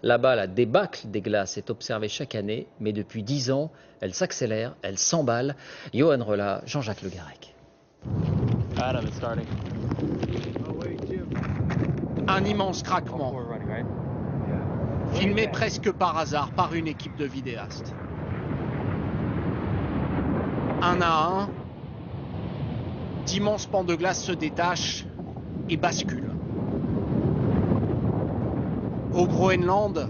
Là-bas, la débâcle des glaces est observée chaque année, mais depuis 10 ans, elle s'accélère, elle s'emballe. Johan Relat, Jean-Jacques Le Garec. Un immense craquement, filmé presque par hasard par une équipe de vidéastes. Un à un, d'immenses pans de glace se détachent et basculent. Au Groenland,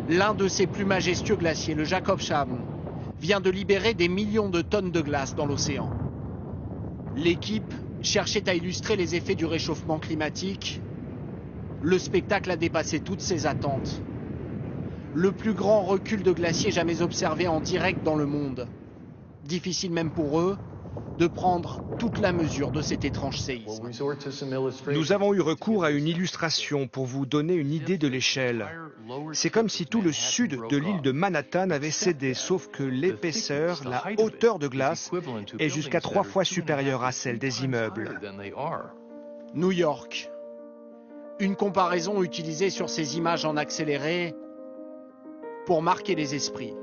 l'un de ses plus majestueux glaciers, le Jakobshavn, vient de libérer des millions de tonnes de glace dans l'océan. L'équipe cherchait à illustrer les effets du réchauffement climatique. Le spectacle a dépassé toutes ses attentes. Le plus grand recul de glacier jamais observé en direct dans le monde. Difficile même pour eux de prendre toute la mesure de cet étrange séisme. Nous avons eu recours à une illustration pour vous donner une idée de l'échelle. C'est comme si tout le sud de l'île de Manhattan avait cédé, sauf que l'épaisseur, la hauteur de glace est jusqu'à 3 fois supérieure à celle des immeubles. New York. Une comparaison utilisée sur ces images en accéléré pour marquer les esprits.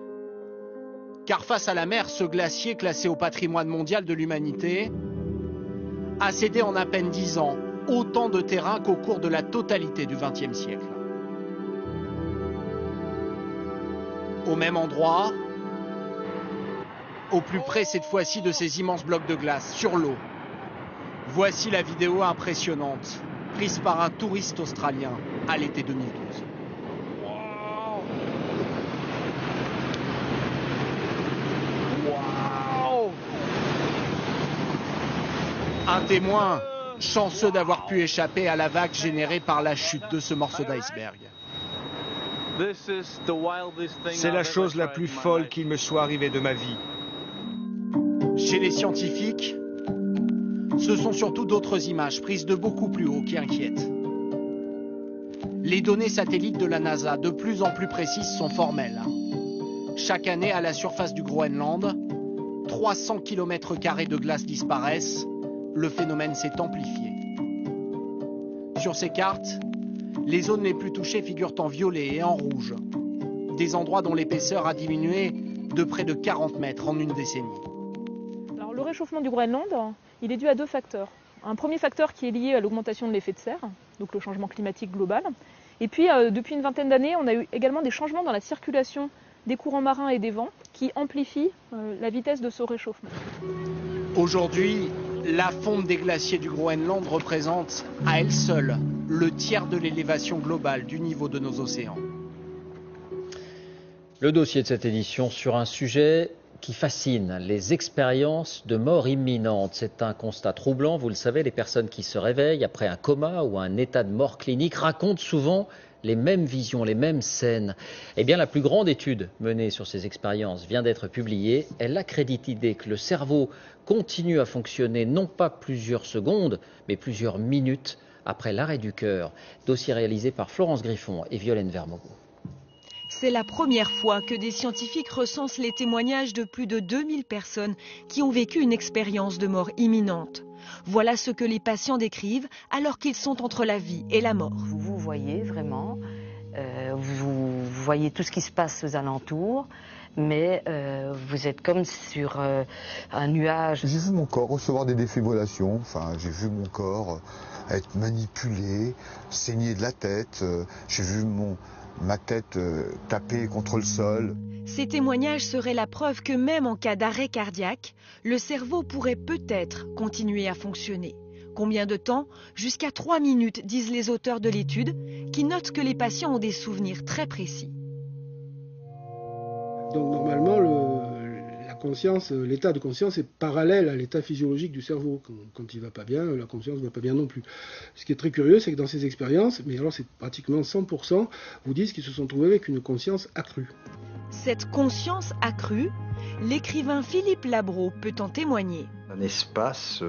Car face à la mer, ce glacier classé au patrimoine mondial de l'humanité a cédé en à peine 10 ans autant de terrain qu'au cours de la totalité du XXe siècle. Au même endroit, au plus près cette fois-ci de ces immenses blocs de glace sur l'eau. Voici la vidéo impressionnante prise par un touriste australien à l'été 2012. Un témoin chanceux d'avoir pu échapper à la vague générée par la chute de ce morceau d'iceberg. C'est la chose la plus folle qui me soit arrivée de ma vie. Chez les scientifiques, ce sont surtout d'autres images prises de beaucoup plus haut qui inquiètent. Les données satellites de la NASA, de plus en plus précises, sont formelles. Chaque année, à la surface du Groenland, 300 km² de glace disparaissent. Le phénomène s'est amplifié. Sur ces cartes, les zones les plus touchées figurent en violet et en rouge. Des endroits dont l'épaisseur a diminué de près de 40 mètres en une décennie. Alors, le réchauffement du Groenland, il est dû à 2 facteurs. Un premier facteur qui est lié à l'augmentation de l'effet de serre, donc le changement climatique global. Et puis, depuis une vingtaine d'années, on a eu également des changements dans la circulation des courants marins et des vents qui amplifient la vitesse de ce réchauffement. Aujourd'hui, la fonte des glaciers du Groenland représente à elle seule le tiers de l'élévation globale du niveau de nos océans. Le dossier de cette édition sur un sujet qui fascine, les expériences de mort imminente. C'est un constat troublant, vous le savez, les personnes qui se réveillent après un coma ou un état de mort clinique racontent souvent les mêmes visions, les mêmes scènes. Eh bien, la plus grande étude menée sur ces expériences vient d'être publiée. Elle accrédite l'idée que le cerveau continue à fonctionner non pas plusieurs secondes, mais plusieurs minutes après l'arrêt du cœur. Dossier réalisé par Florence Griffon et Violaine Vermogo. C'est la première fois que des scientifiques recensent les témoignages de plus de 2000 personnes qui ont vécu une expérience de mort imminente. Voilà ce que les patients décrivent alors qu'ils sont entre la vie et la mort. Vous voyez vraiment, vous voyez tout ce qui se passe aux alentours, mais vous êtes comme sur un nuage. J'ai vu mon corps recevoir des défibrillations, j'ai vu mon corps être manipulé, saigner de la tête, j'ai vu ma tête taper contre le sol. Ces témoignages seraient la preuve que même en cas d'arrêt cardiaque, le cerveau pourrait peut-être continuer à fonctionner. Combien de temps? Jusqu'à 3 minutes, disent les auteurs de l'étude, qui notent que les patients ont des souvenirs très précis. Donc normalement, l'état de conscience est parallèle à l'état physiologique du cerveau. Quand il ne va pas bien, la conscience ne va pas bien non plus. Ce qui est très curieux, c'est que dans ces expériences, mais alors c'est pratiquement 100%, vous disent qu'ils se sont trouvés avec une conscience accrue. Cette conscience accrue, l'écrivain Philippe Labro peut en témoigner. Un espace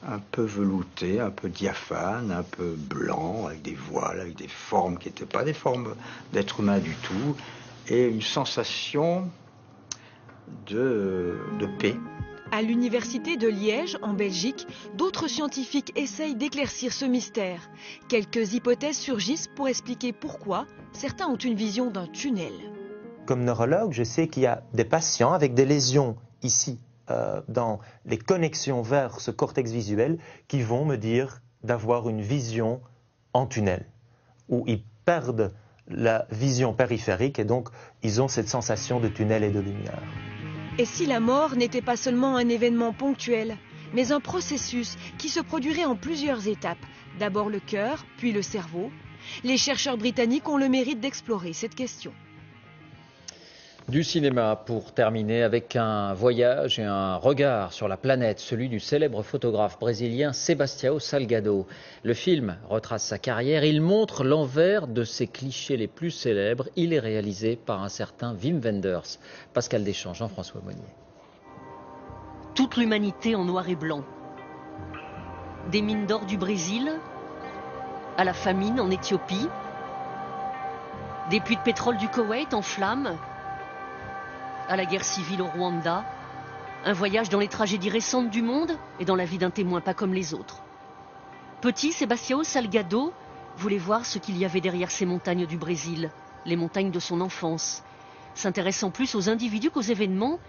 un peu velouté, un peu diaphane, un peu blanc, avec des voiles, avec des formes qui n'étaient pas des formes d'être humain du tout, et une sensation de paix, À l'université de Liège, en Belgique, d'autres scientifiques essayent d'éclaircir ce mystère. Quelques hypothèses surgissent pour expliquer pourquoi certains ont une vision d'un tunnel. Comme neurologue, je sais qu'il y a des patients avec des lésions ici, dans les connexions vers ce cortex visuel, qui vont me dire d'avoir une vision en tunnel, où ils perdent la vision périphérique et donc ils ont cette sensation de tunnel et de lumière. Et si la mort n'était pas seulement un événement ponctuel, mais un processus qui se produirait en plusieurs étapes, d'abord le cœur, puis le cerveau, les chercheurs britanniques ont le mérite d'explorer cette question. Du cinéma pour terminer avec un voyage et un regard sur la planète, celui du célèbre photographe brésilien Sebastião Salgado. Le film retrace sa carrière, il montre l'envers de ses clichés les plus célèbres. Il est réalisé par un certain Wim Wenders. Pascal Deschamps, Jean-François Monnier. Toute l'humanité en noir et blanc. Des mines d'or du Brésil, à la famine en Éthiopie, des puits de pétrole du Koweït en flammes, à la guerre civile au Rwanda, un voyage dans les tragédies récentes du monde et dans la vie d'un témoin pas comme les autres. Petit, Sebastião Salgado voulait voir ce qu'il y avait derrière ces montagnes du Brésil, les montagnes de son enfance. S'intéressant plus aux individus qu'aux événements,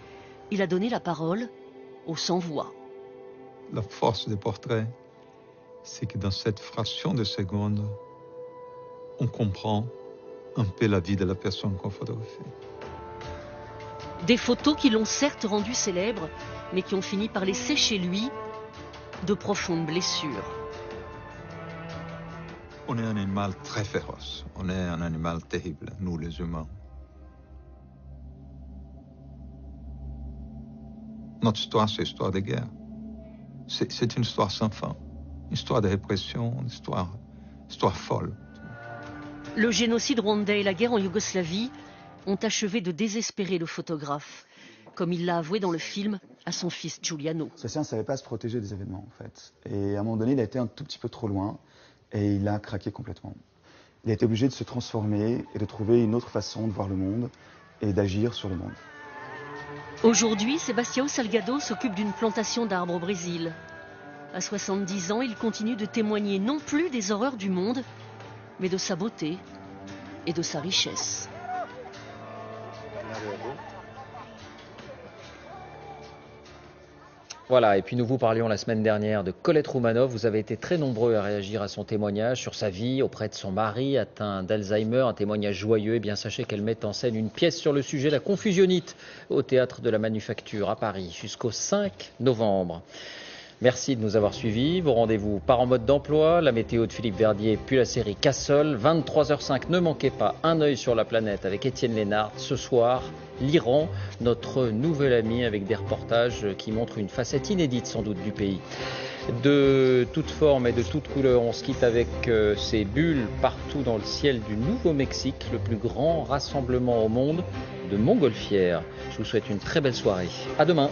il a donné la parole aux sans-voix. La force des portraits, c'est que dans cette fraction de seconde, on comprend un peu la vie de la personne qu'on photographie. Des photos qui l'ont certes rendu célèbre, mais qui ont fini par laisser chez lui de profondes blessures. On est un animal très féroce. On est un animal terrible, nous les humains. Notre histoire, c'est l'histoire de guerre. C'est une histoire sans fin. Une histoire de répression, une histoire folle. Le génocide rwandais et la guerre en Yougoslavie ont achevé de désespérer le photographe, comme il l'a avoué dans le film à son fils Giuliano. Ce chien ne savait pas se protéger des événements, en fait. Et à un moment donné, il a été un tout petit peu trop loin et il a craqué complètement. Il a été obligé de se transformer et de trouver une autre façon de voir le monde et d'agir sur le monde. Aujourd'hui, Sebastião Salgado s'occupe d'une plantation d'arbres au Brésil. À 70 ans, il continue de témoigner non plus des horreurs du monde, mais de sa beauté et de sa richesse. Voilà, et puis nous vous parlions la semaine dernière de Colette Roumanoff. Vous avez été très nombreux à réagir à son témoignage sur sa vie auprès de son mari atteint d'Alzheimer. Un témoignage joyeux. Et bien sachez qu'elle met en scène une pièce sur le sujet, La Confusionnite, au Théâtre de la Manufacture à Paris jusqu'au 5 novembre. Merci de nous avoir suivis. Vos rendez-vous part en mode d'emploi, la météo de Philippe Verdier, puis la série Cassol. 23h05, ne manquez pas Un œil sur la planète avec Étienne Lénard. Ce soir, l'Iran, notre nouvel ami, avec des reportages qui montrent une facette inédite sans doute du pays. De toutes formes et de toutes couleurs, on se quitte avec ces bulles partout dans le ciel du Nouveau-Mexique, le plus grand rassemblement au monde de montgolfières. Je vous souhaite une très belle soirée. À demain.